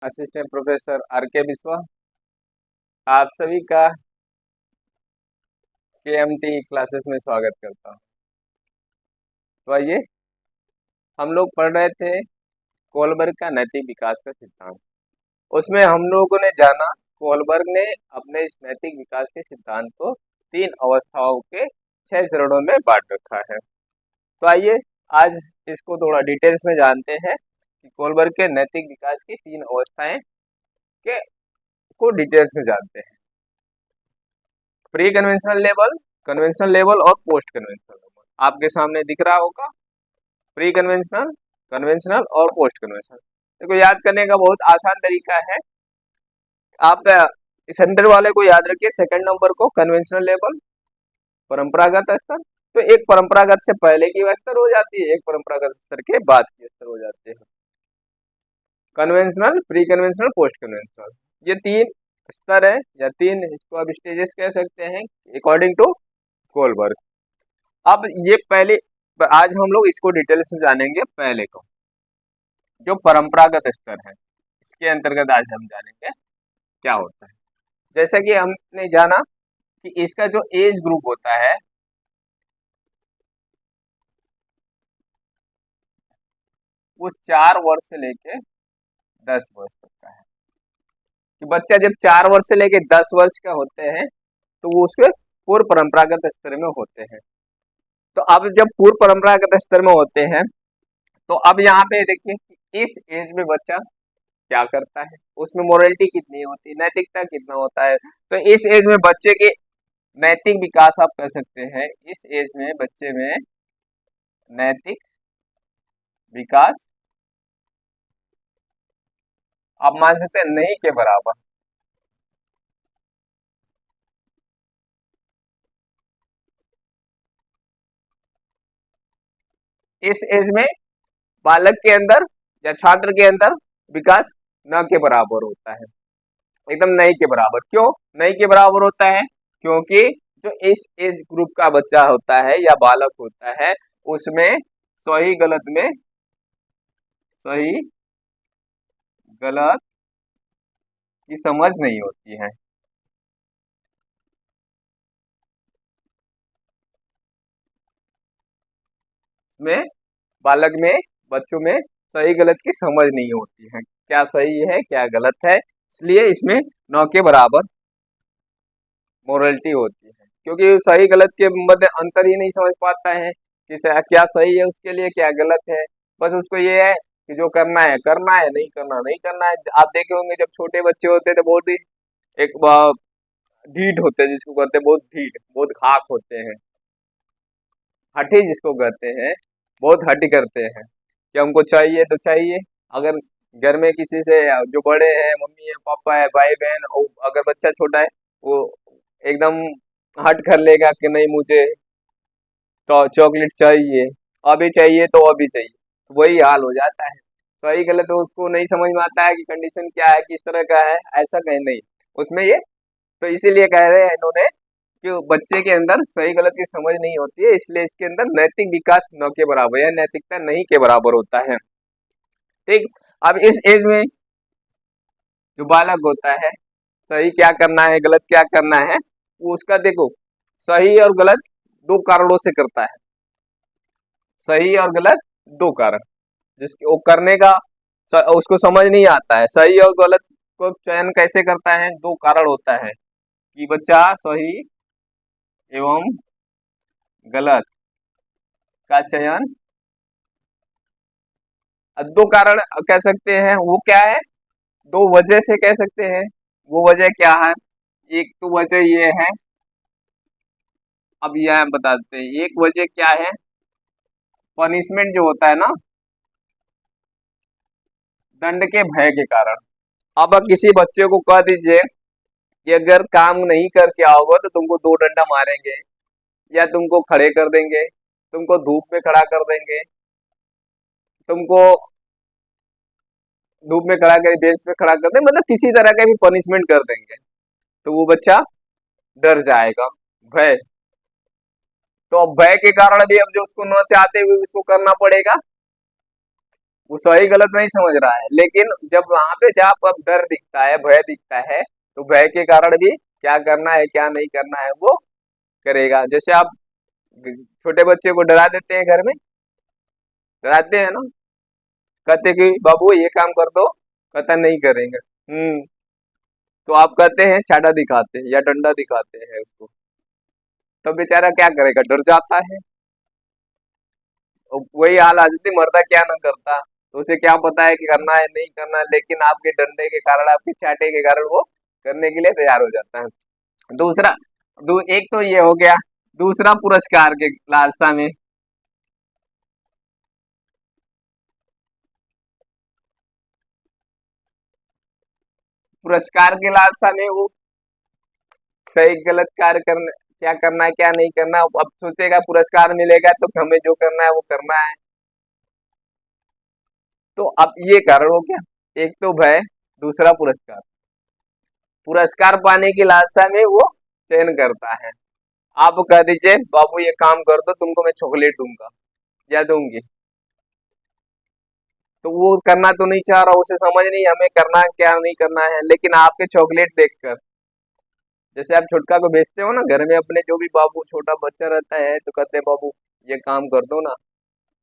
Assistant professor are के बिस्वा आप सभी का केएमटी क्लासेस में स्वागत करता हूँ। तो आइए, हम लोग पढ़ रहे थे कोलबर्ग का नैतिक विकास का सिद्धांत। उसमें हम लोगों ने जाना कोलबर्ग ने अपने इस नैतिक विकास के सिद्धांत को 3 अवस्थाओं के 6 चरणों में बांट रखा है। तो आइए आज इसको थोड़ा डिटेल्स में जानते हैं कि कोलबर्ग के नैतिक विकास की 3 अवस्थाएं के को डिटेल्स में जानते हैं। प्री कन्वेंशनल लेवल और पोस्ट कन्वेंशनल लेवल आपके सामने दिख रहा होगा। प्री कन्वेंशनल, कन्वेंशनल और पोस्ट कन्वेंशनल। देखो, याद करने का बहुत आसान तरीका है। आप सेंटर वाले को याद रखिए, सेकंड नंबर को कन्वेंशनल लेवल, परंपरागत स्तर। तो एक परंपरागत से पहले की स्तर हो जाती है, एक परंपरागत स्तर के बाद की स्तर हो जाते हैं। Conventional, pre conventional, post conventional, ये 3 स्तर है या 3 इसको आप स्टेजेस कह सकते हैं अकॉर्डिंग टू कोलबर्ग। अब ये पहले आज हम लोग इसको डिटेल्स में जानेंगे। पहले को जो परंपरागत स्तर है, इसके अंतर्गत आज हम जानेंगे क्या होता है। जैसा कि हमने जाना कि इसका जो एज ग्रुप होता है वो 4 वर्ष से लेके 10 वर्ष तक का है। कि बच्चा जब 4 वर्ष से लेके 10 वर्ष का होते हैं तो वो उसके पूर्व परंपरागत स्तर में होते हैं। तो अब जब पूर्व परंपरागत स्तर में होते हैं तो अब यहाँ पे देखिए कि इस एज में बच्चा क्या करता है, उसमें मोरलिटी कितनी होती है, नैतिकता कितना होता है। तो इस एज में बच्चे के नैतिक विकास आप कह सकते हैं, इस एज में बच्चे में नैतिक विकास आप मान सकते हैं नहीं के बराबर। इस एज में बालक के अंदर या छात्र के अंदर विकास न के बराबर होता है, एकदम नहीं के बराबर। क्यों नहीं के बराबर होता है? क्योंकि जो इस एज ग्रुप का बच्चा होता है या बालक होता है उसमें सही गलत में सही गलत की समझ नहीं होती है। में बालक में बच्चों में सही गलत की समझ नहीं होती है, क्या सही है क्या गलत है, इसलिए इसमें 9 के बराबर मोरलिटी होती है। क्योंकि सही गलत के मध्य अंतर ही नहीं समझ पाता है कि क्या सही है उसके लिए, क्या गलत है। बस उसको ये है कि जो करना है करना है, नहीं करना नहीं करना है। आप देखे होंगे जब छोटे बच्चे होते थे बहुत ही एक ढीठ होते हैं, जिसको कहते हैं बहुत ढीठ, बहुत घाक होते हैं, हठी जिसको कहते हैं, बहुत हठी करते हैं कि हमको चाहिए तो चाहिए। अगर घर में किसी से जो बड़े हैं, मम्मी है पापा है भाई बहन, और अगर बच्चा छोटा है वो एकदम हट कर लेगा कि नहीं मुझे तो चॉकलेट चाहिए, अभी चाहिए तो अभी चाहिए। तो वही हाल हो जाता है। सही गलत तो उसको नहीं समझ में आता है कि कंडीशन क्या है, किस तरह का है, ऐसा कहीं नहीं उसमें ये। तो इसीलिए कह रहे हैं इन्होंने कि बच्चे के अंदर सही गलत की समझ नहीं होती है, इसलिए इसके अंदर नैतिक विकास न के बराबर या नैतिकता नहीं के बराबर होता है। ठीक। अब इस एज में जो बालक होता है सही क्या करना है गलत क्या करना है वो उसका देखो सही और गलत 2 कारणों से करता है। सही और गलत 2 कारण जिसके वो करने का उसको समझ नहीं आता है। सही और गलत को चयन कैसे करता है? 2 कारण होता है कि बच्चा सही एवं गलत का चयन। 2 कारण कह सकते हैं, वो क्या है? 2 वजह से कह सकते हैं। वो वजह क्या है? एक तो वजह ये है, अब यह बता देते हैं। एक वजह क्या है? पनिशमेंट जो होता है ना, दंड के भय के कारण। अब किसी बच्चे को कह दीजिए कि अगर काम नहीं करके आओगे तो तुमको 2 डंडा मारेंगे या तुमको खड़े कर देंगे, तुमको धूप में खड़ा कर देंगे, तुमको धूप में खड़ा कर बेंच पे खड़ा कर देंगे, मतलब किसी तरह का भी पनिशमेंट कर देंगे। तो वो बच्चा डर जाएगा, भय। तो अब भय के कारण भी अब जो उसको न चाहते हुए उसको करना पड़ेगा। वो सही गलत नहीं समझ रहा है, लेकिन जब वहां पे जब अब डर दिखता है, भय दिखता है, तो भय के कारण भी क्या करना है क्या नहीं करना है वो करेगा। जैसे आप छोटे बच्चे को डरा देते हैं घर में, डराते हैं ना, कहते कि बाबू ये काम कर दो, कहता नहीं करेंगे। तो आप कहते हैं छाटा दिखाते हैं या डंडा दिखाते हैं उसको, तब बेचारा क्या करेगा, डर जाता है। और वही हाल आ जाती, मरता क्या ना करता, तो उसे क्या पता है कि करना है नहीं करना है, लेकिन आपके डंडे के कारण, आपके चाटे के कारण वो करने के लिए तैयार हो जाता है। दूसरा, एक तो ये हो गया। दूसरा, पुरस्कार के लालसा में, पुरस्कार के लालसा में वो सही गलत कार्य करना, क्या करना है क्या नहीं करना, अब सोचेगा पुरस्कार मिलेगा तो हमें जो करना है वो करना है। तो अब ये कारण हो गया, एक तो भय, दूसरा पुरस्कार। पुरस्कार पाने की लालसा में वो चयन करता है। आप कह दीजिए बाबू ये काम कर दो, तुमको मैं चॉकलेट दूंगा या दूंगी, तो वो करना तो नहीं चाह रहा, उसे समझ नहीं हमें करना क्या नहीं करना है, लेकिन आपके चॉकलेट देखकर, जैसे आप छुटका को भेजते हो ना घर में अपने, जो भी बाबू छोटा बच्चा रहता है तो कहते हैं बाबू ये काम कर दो ना,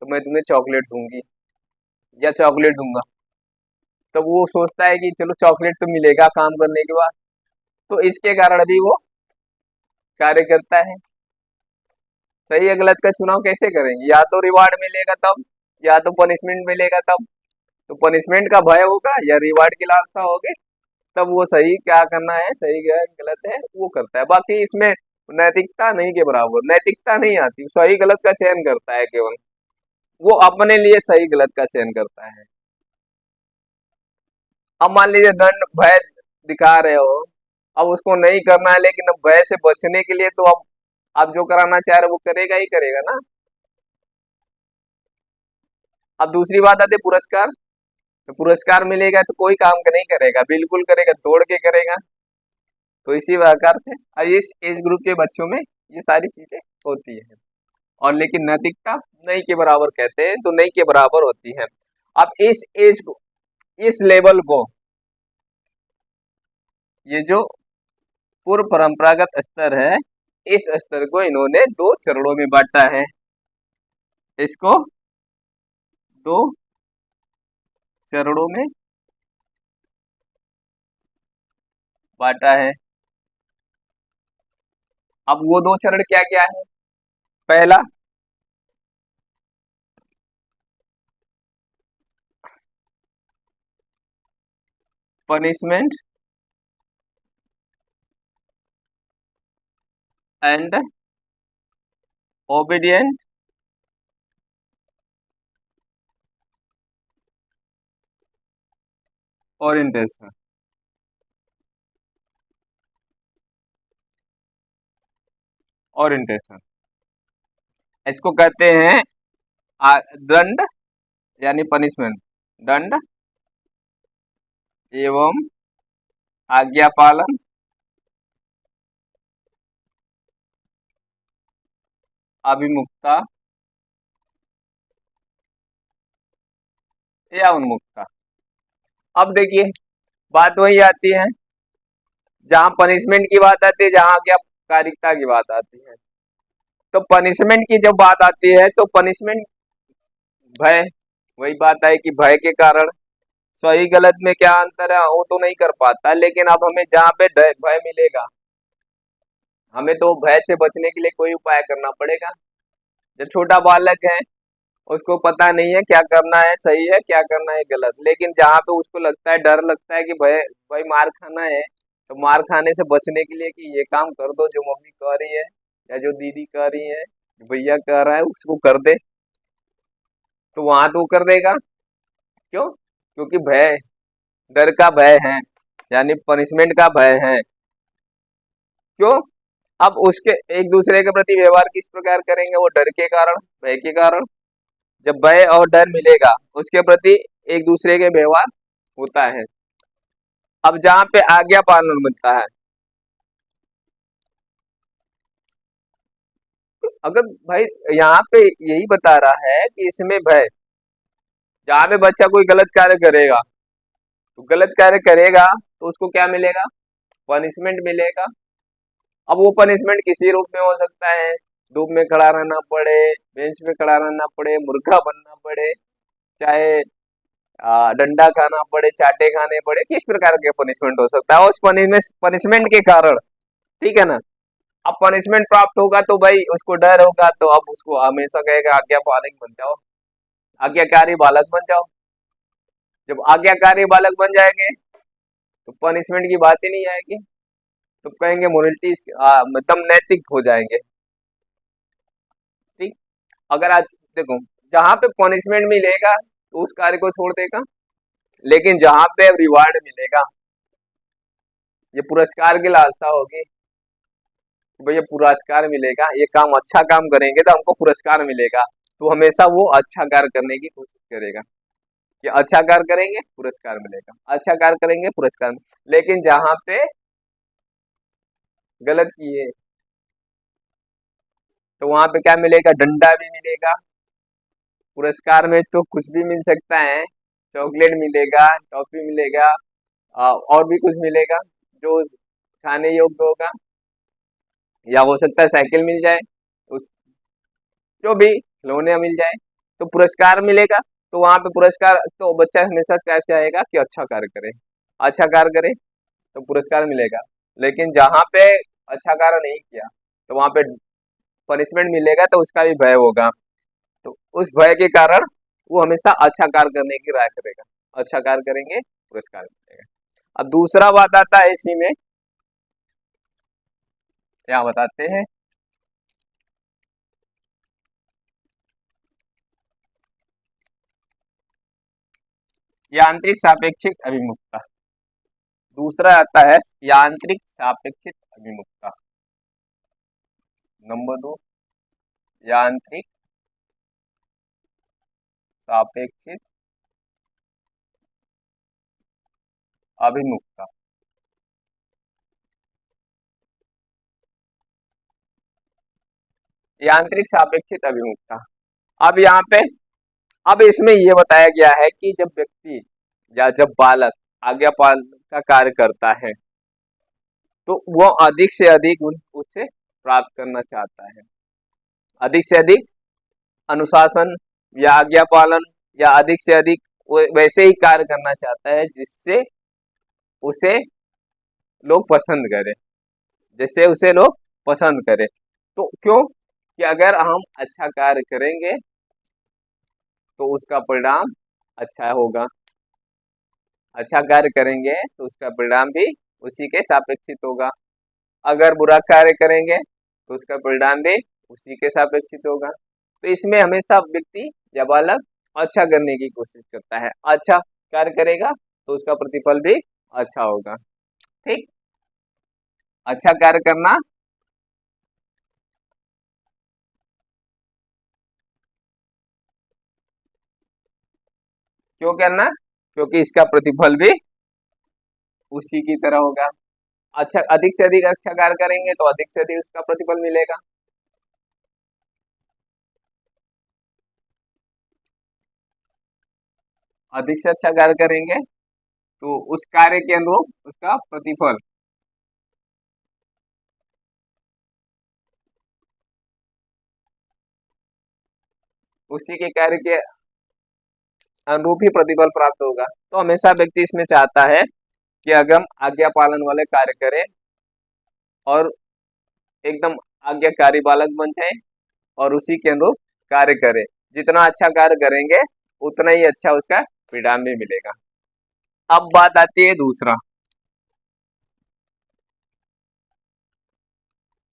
तो मैं तुम्हें चॉकलेट दूंगी या चॉकलेट दूंगा। तो वो सोचता है कि चलो चॉकलेट तो मिलेगा काम करने के बाद, तो इसके कारण भी वो कार्य करता है। सही या गलत का चुनाव कैसे करेंगे, या तो रिवार्ड मिलेगा तब, या तो पनिशमेंट मिलेगा तब। तो पनिशमेंट का भय होगा या रिवार्ड की लालसा होगी, तब वो सही क्या करना है, सही क्या गलत है वो करता है। बाकी इसमें नैतिकता नहीं के बराबर, नैतिकता नहीं आती, सही गलत का चयन करता है केवल, वो अपने लिए सही गलत का चयन करता है। अब मान लीजिए दंड भय दिखा रहे हो, अब उसको नहीं करना है, लेकिन अब भय से बचने के लिए तो अब आप जो कराना चाह रहे हो वो करेगा ही करेगा ना। अब दूसरी बात आती है पुरस्कार, तो पुरस्कार मिलेगा तो कोई काम का नहीं करेगा, बिल्कुल करेगा, दौड़ के करेगा। तो इसी प्रकार से और इस एज ग्रुप के बच्चों में ये सारी चीजें होती है। और लेकिन नैतिकता नहीं के बराबर कहते हैं, तो नहीं के बराबर होती है। अब इस एज को, इस लेवल को, ये जो पूर्व परंपरागत स्तर है, इस स्तर को इन्होंने दो चरणों में बांटा है। इसको दो चरणों में बांटा है। अब वो दो चरण क्या क्या है? पहला, punishment and obedient orientation. Orientation इसको कहते हैं दंड, यानी पनिशमेंट, दंड एवं आज्ञा पालन, अभिमुखता या उन्मुखता। अब देखिए, बात वही आती है जहां पनिशमेंट की बात आती है, जहां आज्ञाकारिता की बात आती है। तो पनिशमेंट की जब बात आती है तो पनिशमेंट, भय, वही बात है कि भय के कारण सही गलत में क्या अंतर है वो तो नहीं कर पाता, लेकिन अब हमें जहाँ पे भय मिलेगा, हमें तो भय से बचने के लिए कोई उपाय करना पड़ेगा। जब छोटा बालक है, उसको पता नहीं है क्या करना है सही है क्या करना है गलत, लेकिन जहाँ पे उसको लगता है, डर लगता है कि भय भाई मार खाना है, तो मार खाने से बचने के लिए कि ये काम कर दो जो मम्मी कह रही है या जो दीदी कह रही है, भैया कह रहा है उसको कर दे, तो वहां तो वो कर देगा। क्यों? क्योंकि भय, डर का भय है, यानी पनिशमेंट का भय है। क्यों? अब उसके एक दूसरे के प्रति व्यवहार किस प्रकार करेंगे, वो डर के कारण, भय के कारण। जब भय और डर मिलेगा, उसके प्रति एक दूसरे के व्यवहार होता है। अब जहाँ पे आज्ञा पालन मिलता है, अगर भाई यहाँ पे यही बता रहा है कि इसमें भय, जहाँ पे बच्चा कोई गलत कार्य करेगा, तो गलत कार्य करेगा तो उसको क्या मिलेगा? पनिशमेंट मिलेगा। अब वो पनिशमेंट किसी रूप में हो सकता है, धूप में खड़ा रहना पड़े, बेंच पे खड़ा रहना पड़े, मुर्गा बनना पड़े, चाहे डंडा खाना पड़े, चाटे खाने पड़े, किस प्रकार के पनिशमेंट हो सकता है। उस पनिशमेंट के कारण, ठीक है ना, अब पनिशमेंट प्राप्त होगा तो भाई उसको डर होगा, तो अब उसको हमेशा कहेगा आज्ञा पालक बन जाओ, आज्ञाकारी बालक बन जाओ। जब आज्ञाकारी बालक बन जाएंगे तो पनिशमेंट की बात ही नहीं आएगी, तो कहेंगे मोरलिटी, मतलब नैतिक हो जाएंगे। ठीक। अगर आज देखो, जहां पे पनिशमेंट मिलेगा तो उस कार्य को छोड़ देगा, लेकिन जहां पे रिवार्ड मिलेगा, ये पुरस्कार की लालसा होगी, भैया पुरस्कार मिलेगा, ये काम अच्छा काम करेंगे तो हमको पुरस्कार मिलेगा, तो हमेशा वो अच्छा कार्य करने की कोशिश करेगा कि अच्छा कार्य करेंगे पुरस्कार मिलेगा, अच्छा कार्य करेंगे पुरस्कार मिलेगा। लेकिन जहां पे गलत किए तो वहां पे क्या मिलेगा? डंडा भी मिलेगा, पुरस्कार में तो कुछ भी मिल सकता है, चॉकलेट मिलेगा, टॉफी मिलेगा, और भी कुछ मिलेगा जो खाने योग्य होगा, या हो सकता है साइकिल मिल जाए, जो भी खिलौने मिल जाए, तो पुरस्कार मिलेगा। तो वहां पे पुरस्कार, तो बच्चा हमेशा क्या चाहेगा कि अच्छा कार्य करे, अच्छा कार्य करे तो पुरस्कार मिलेगा। लेकिन जहाँ पे अच्छा कार्य नहीं किया तो वहां पे पनिशमेंट मिलेगा, तो उसका भी भय होगा, तो उस भय के कारण वो हमेशा अच्छा कार्य करने की राय करेगा, अच्छा कार्य करेंगे पुरस्कार मिलेगा। अब दूसरा बात आता है इसी में, क्या बताते हैं, यांत्रिक सापेक्षिक अभिमुखता। दूसरा आता है यांत्रिक सापेक्षिक अभिमुखता। नंबर 2, यांत्रिक सापेक्षिक अभिमुखता। यांत्रिक सापेक्षिक अभिमुखता। अब यहाँ पे, अब इसमें ये बताया गया है कि जब व्यक्ति या जब बालक आज्ञा पालन का कार्य करता है तो वो अधिक से अधिक उसे प्राप्त करना चाहता है, अधिक से अधिक अनुशासन या आज्ञा पालन, या अधिक से अधिक वैसे ही कार्य करना चाहता है जिससे उसे लोग पसंद करें, जिससे उसे लोग पसंद करें। तो क्यों? कि अगर हम अच्छा कार्य करेंगे तो उसका परिणाम अच्छा होगा, अच्छा कार्य करेंगे तो उसका परिणाम भी उसी के सापेक्षित होगा, अगर बुरा कार्य करेंगे तो उसका परिणाम भी उसी के सापेक्षित होगा। तो इसमें हमेशा व्यक्ति या बालक अच्छा करने की कोशिश करता है, अच्छा कार्य करेगा तो उसका प्रतिफल भी अच्छा होगा। ठीक। अच्छा कार्य करना, क्यों करना? क्योंकि इसका प्रतिफल भी उसी की तरह होगा। अच्छा, अधिक से अधिक अच्छा कार्य करेंगे तो अधिक से अधिक उसका प्रतिफल मिलेगा। अधिक से अच्छा कार्य करेंगे तो उस कार्य के अनुरूप उसका प्रतिफल, उसी के कार्य के अनुरूप ही प्रतिफल प्राप्त होगा। तो हमेशा व्यक्ति इसमें चाहता है कि अगर हम आज्ञा पालन वाले कार्य करें और एकदम आज्ञाकारी बालक बन जाए और उसी के अनुरूप कार्य करें, जितना अच्छा कार्य करेंगे उतना ही अच्छा उसका परिणाम भी मिलेगा। अब बात आती है दूसरा,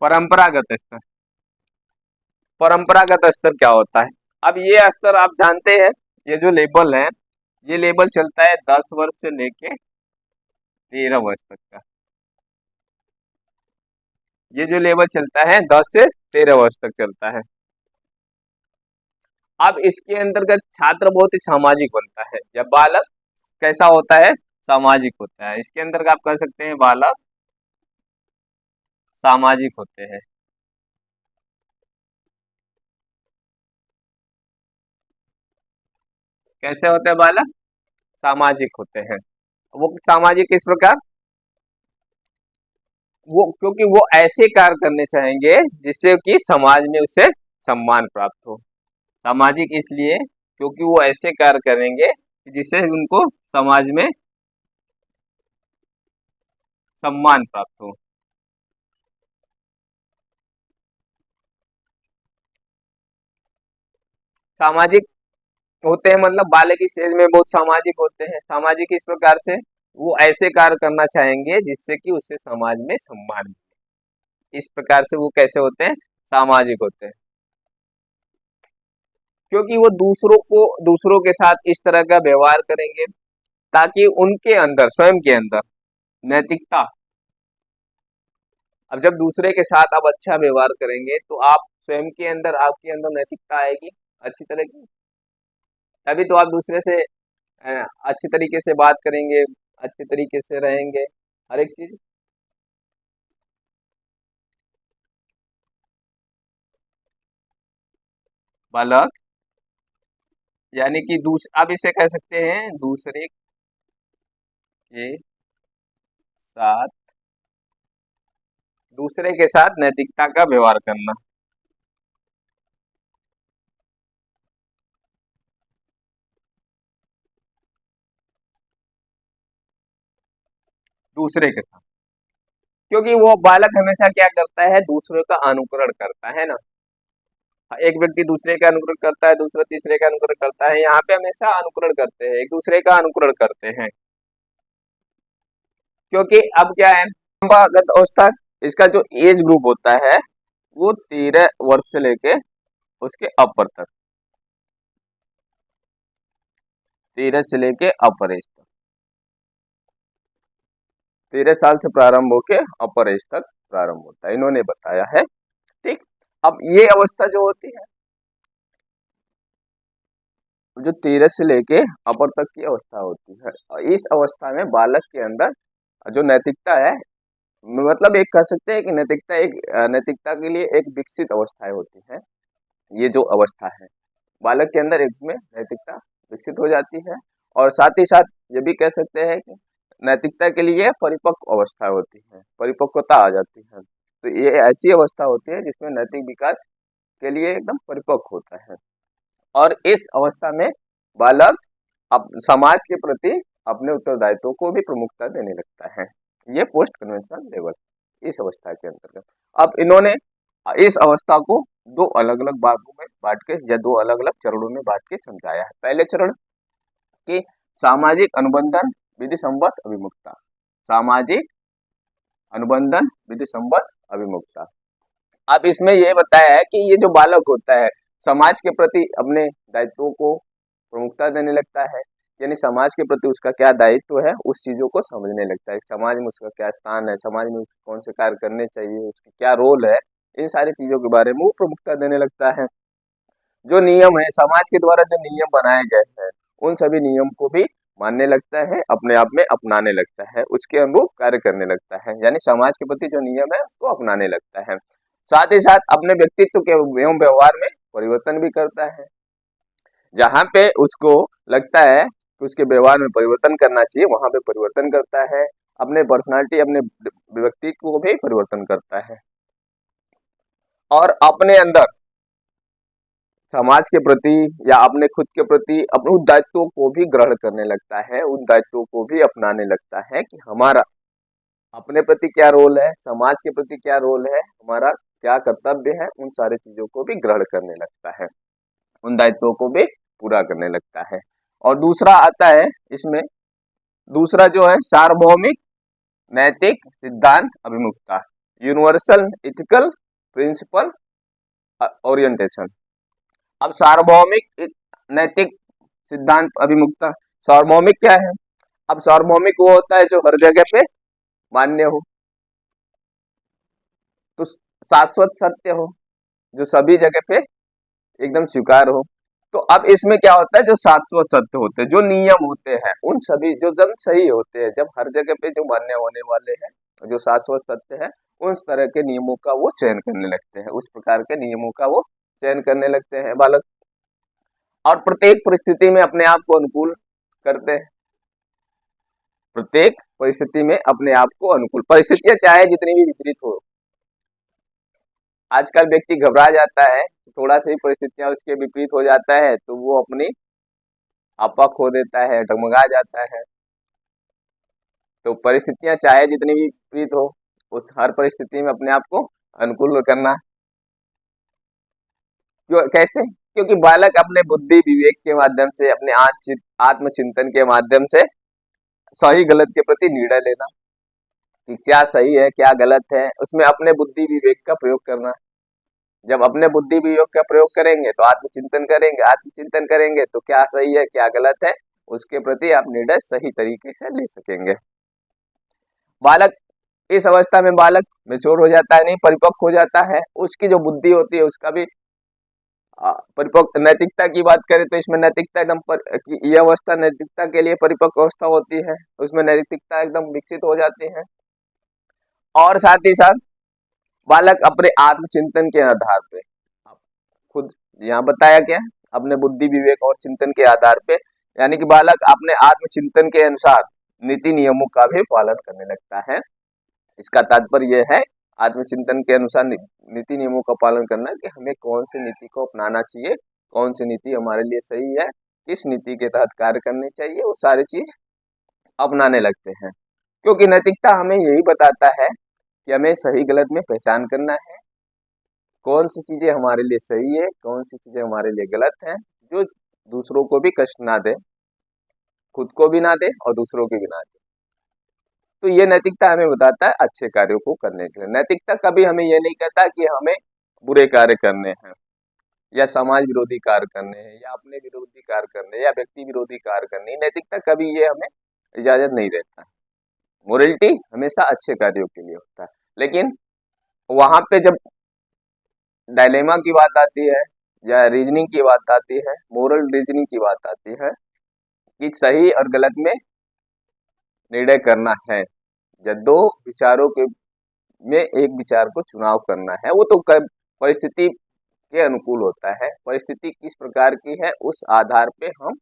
परंपरागत स्तर। परंपरागत स्तर क्या होता है? अब ये स्तर आप जानते हैं, ये जो लेबल है, ये लेबल चलता है 10 वर्ष से लेके 13 वर्ष तक का। ये जो लेबल चलता है 10 से 13 वर्ष तक चलता है। अब इसके अंतर्गत छात्र बहुत ही सामाजिक बनता है, या बालक कैसा होता है? सामाजिक होता है। इसके अंतर्गत आप कह सकते हैं बालक सामाजिक होते हैं। कैसे होते हैं बालक? सामाजिक होते हैं। वो सामाजिक किस प्रकार? वो क्योंकि वो ऐसे कार्य करने चाहेंगे जिससे कि समाज में उसे सम्मान प्राप्त हो। सामाजिक इसलिए क्योंकि वो ऐसे कार्य करेंगे जिससे उनको समाज में सम्मान प्राप्त हो। सामाजिक होते हैं मतलब बालक की स्टेज में बहुत सामाजिक होते हैं। सामाजिक इस प्रकार से वो ऐसे कार्य करना चाहेंगे जिससे कि उसे समाज में सम्मान मिले। इस प्रकार से वो कैसे होते हैं? सामाजिक होते हैं। क्योंकि वो दूसरों के साथ इस तरह का व्यवहार करेंगे ताकि उनके अंदर, स्वयं के अंदर नैतिकता। अब जब दूसरे के साथ आप अच्छा व्यवहार करेंगे तो आप स्वयं के अंदर, आपके अंदर नैतिकता आएगी अच्छी तरह की। तभी तो आप दूसरे से अच्छी तरीके से बात करेंगे, अच्छे तरीके से रहेंगे, हर एक चीज। बालक यानी कि आप इसे कह सकते हैं दूसरे के साथ, दूसरे के साथ नैतिकता का व्यवहार करना। दूसरे के साथ, क्योंकि वो बालक हमेशा क्या करता है? दूसरे का अनुकरण करता है ना। एक व्यक्ति दूसरे का अनुकरण करता है, दूसरा तीसरे का अनुकरण करता है, यहाँ पे हमेशा अनुकरण करते हैं, एक दूसरे का अनुकरण करते हैं। क्योंकि अब क्या है, संवाहगत अवस्था, इसका जो एज ग्रुप होता है वो 13 वर्ष से लेके उसके अपर तक, 13 से लेके अपर एज तक, 13 साल से प्रारंभ होके अपर एज तक प्रारंभ होता है, इन्होंने बताया है। ठीक। अब ये अवस्था जो होती है, जो 13 से लेके अपर तक की अवस्था होती है, और इस अवस्था में बालक के अंदर जो नैतिकता है, मतलब एक कह सकते हैं कि नैतिकता नैतिकता के लिए एक विकसित अवस्थाएं होती है। ये जो अवस्था है बालक के अंदर, इसमें नैतिकता विकसित हो जाती है। और साथ ही साथ ये भी कह सकते हैं कि नैतिकता के लिए परिपक्व अवस्था होती है, परिपक्वता आ जाती है। तो ये ऐसी अवस्था होती है जिसमें नैतिक विकास के लिए एकदम परिपक्व होता है। और इस अवस्था में बालक समाज के प्रति अपने उत्तरदायित्व को भी प्रमुखता देने लगता है। ये पोस्ट कन्वेंशनल लेवल, इस अवस्था के अंतर्गत। अब इन्होंने इस अवस्था को दो अलग अलग भागों में बांट के, या दो अलग अलग चरणों में बांट के समझाया है। पहले चरण की सामाजिक अनुबंधन विधि संबद्ध अभिमुखता, सामाजिक अनुबंधन विधि संबद्ध अभिमुखता। अब इसमें यह बताया है कि ये जो बालक होता है समाज के प्रति अपने दायित्वों को प्रमुखता देने लगता है, यानी समाज के प्रति उसका क्या दायित्व है उस चीजों को समझने लगता है, समाज में उसका क्या स्थान है, समाज में उसको कौन से कार्य करने चाहिए, उसकी क्या रोल है, इन सारी चीजों के बारे में वो प्रमुखता देने लगता है। जो नियम है, समाज के द्वारा जो नियम बनाए गए हैं उन सभी नियम को भी मानने लगता है, अपने आप में अपनाने लगता है, उसके अनुरूप कार्य करने लगता है, यानी समाज के प्रति जो नियम है उसको अपनाने लगता है। साथ ही साथ अपने व्यक्तित्व के एवं व्यवहार में परिवर्तन भी करता है। जहाँ पे उसको लगता है कि उसके व्यवहार में परिवर्तन करना चाहिए वहां पे परिवर्तन करता है, अपने पर्सनालिटी, अपने व्यक्तित्व को भी परिवर्तन करता है। और अपने अंदर समाज के प्रति या अपने खुद के प्रति अपने उन दायित्वों को भी ग्रहण करने लगता है, उन दायित्वों को भी अपनाने लगता है कि हमारा अपने प्रति क्या रोल है, समाज के प्रति क्या रोल है, हमारा क्या कर्तव्य है, उन सारी चीजों को भी ग्रहण करने लगता है, उन दायित्वों को भी पूरा करने लगता है। और दूसरा आता है इसमें, दूसरा जो है सार्वभौमिक नैतिक सिद्धांत अभिमुखता, यूनिवर्सल इथिकल प्रिंसिपल ओरिएंटेशन। अब सार्वभौमिक नैतिक सिद्धांत अभिमुखता, सार्वभौमिक क्या है? अब सार्वभौमिक वो होता है जो हर जगह पे मान्य हो, तो शाश्वत सत्य हो, जो सभी जगह पे एकदम स्वीकार हो। तो अब इसमें क्या होता है, जो शाश्वत सत्य होते हैं, जो नियम होते हैं, उन सभी जो जब सही होते हैं, जब हर जगह पे जो मान्य होने वाले हैं, जो शाश्वत सत्य है, उस तरह के नियमों का वो चयन करने लगते हैं, उस प्रकार के नियमों का वो चयन करने लगते हैं बालक। और प्रत्येक परिस्थिति में अपने आप को अनुकूल करते हैं। प्रत्येक परिस्थिति में अपने आप को अनुकूल, परिस्थितियां चाहे जितनी भी विपरीत हो। आजकल व्यक्ति घबरा जाता है, थोड़ा सा ही परिस्थितियां उसके विपरीत हो जाता है तो वो अपनी आपा खो देता है, डगमगा जाता है। तो परिस्थितियां चाहे जितनी भी विपरीत हो, उस हर परिस्थिति में अपने आप को अनुकूल करना। क्यों, कैसे? क्योंकि बालक अपने बुद्धि विवेक के माध्यम से, अपने आत्मचिंतन के माध्यम से सही गलत के प्रति निर्णय लेना कि क्या सही है क्या गलत है, उसमें अपने बुद्धि विवेक का प्रयोग करना। जब अपने बुद्धि विवेक का प्रयोग करेंगे तो आत्मचिंतन करेंगे तो क्या सही है क्या गलत है, उसके प्रति आप निर्णय सही तरीके से ले सकेंगे। बालक इस अवस्था में बालक मैच्योर हो जाता है, नहीं परिपक्व हो जाता है, उसकी जो बुद्धि होती है उसका भी परिपक्व। नैतिकता की बात करें तो इसमें नैतिकता एकदम यह अवस्था नैतिकता के लिए परिपक्व अवस्था होती है, उसमें नैतिकता एकदम विकसित हो जाती है। और साथ ही साथ बालक अपने आत्मचिंतन के आधार पे, खुद यहाँ बताया क्या, अपने बुद्धि विवेक और चिंतन के आधार पे, यानी कि बालक अपने आत्मचिंतन के अनुसार नीति नियमों का भी पालन करने लगता है। इसका तात्पर्य यह है आत्मचिंतन के अनुसार नीति नियमों का पालन करना कि हमें कौन सी नीति को अपनाना चाहिए, कौन सी नीति हमारे लिए सही है, किस नीति के तहत कार्य करने चाहिए, वो सारी चीज अपनाने लगते हैं। क्योंकि नैतिकता हमें यही बताता है कि हमें सही गलत में पहचान करना है, कौन सी चीजें हमारे लिए सही है, कौन सी चीजें हमारे लिए गलत है, जो दूसरों को भी कष्ट ना दे, खुद को भी ना दे और दूसरों को भी ना दे। तो ये नैतिकता हमें बताता है अच्छे कार्यों को करने के लिए। नैतिकता कभी हमें ये नहीं कहता कि हमें बुरे कार्य करने हैं या समाज विरोधी कार्य करने हैं या अपने विरोधी कार्य करने या व्यक्ति विरोधी कार्य करने। नैतिकता कभी ये हमें इजाजत नहीं देता है। मोरलिटी हमेशा अच्छे कार्यों के लिए होता है। लेकिन वहां पे जब डायलेमा की बात आती है या रीजनिंग की बात आती है, मोरल रीजनिंग की बात आती है कि सही और गलत में निर्णय करना है, या दो विचारों के में एक विचार को चुनाव करना है, वो तो परिस्थिति के अनुकूल होता है। परिस्थिति किस प्रकार की है उस आधार पे हम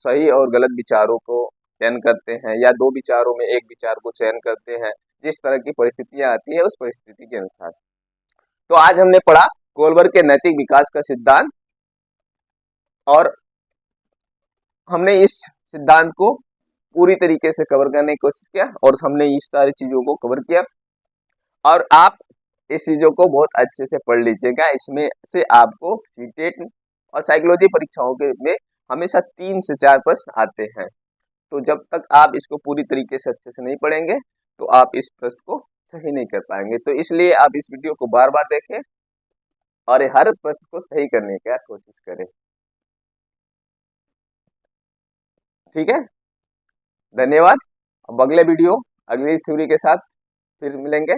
सही और गलत विचारों को चयन करते हैं या दो विचारों में एक विचार को चयन करते हैं, जिस तरह की परिस्थितियां आती है उस परिस्थिति के अनुसार। तो आज हमने पढ़ा कोलबर के नैतिक विकास का सिद्धांत, और हमने इस सिद्धांत को पूरी तरीके से कवर करने की कोशिश किया और हमने इस सारी चीजों को कवर किया। और आप इस चीजों को बहुत अच्छे से पढ़ लीजिएगा। इसमें से आपको सीटेट और साइकोलॉजी परीक्षाओं के में हमेशा 3 से 4 प्रश्न आते हैं। तो जब तक आप इसको पूरी तरीके से अच्छे से नहीं पढ़ेंगे तो आप इस प्रश्न को सही नहीं कर पाएंगे। तो इसलिए आप इस वीडियो को बार बार देखें और हर प्रश्न को सही करने का कोशिश करें। ठीक है, धन्यवाद। अब अगले वीडियो अगली थ्योरी के साथ फिर मिलेंगे।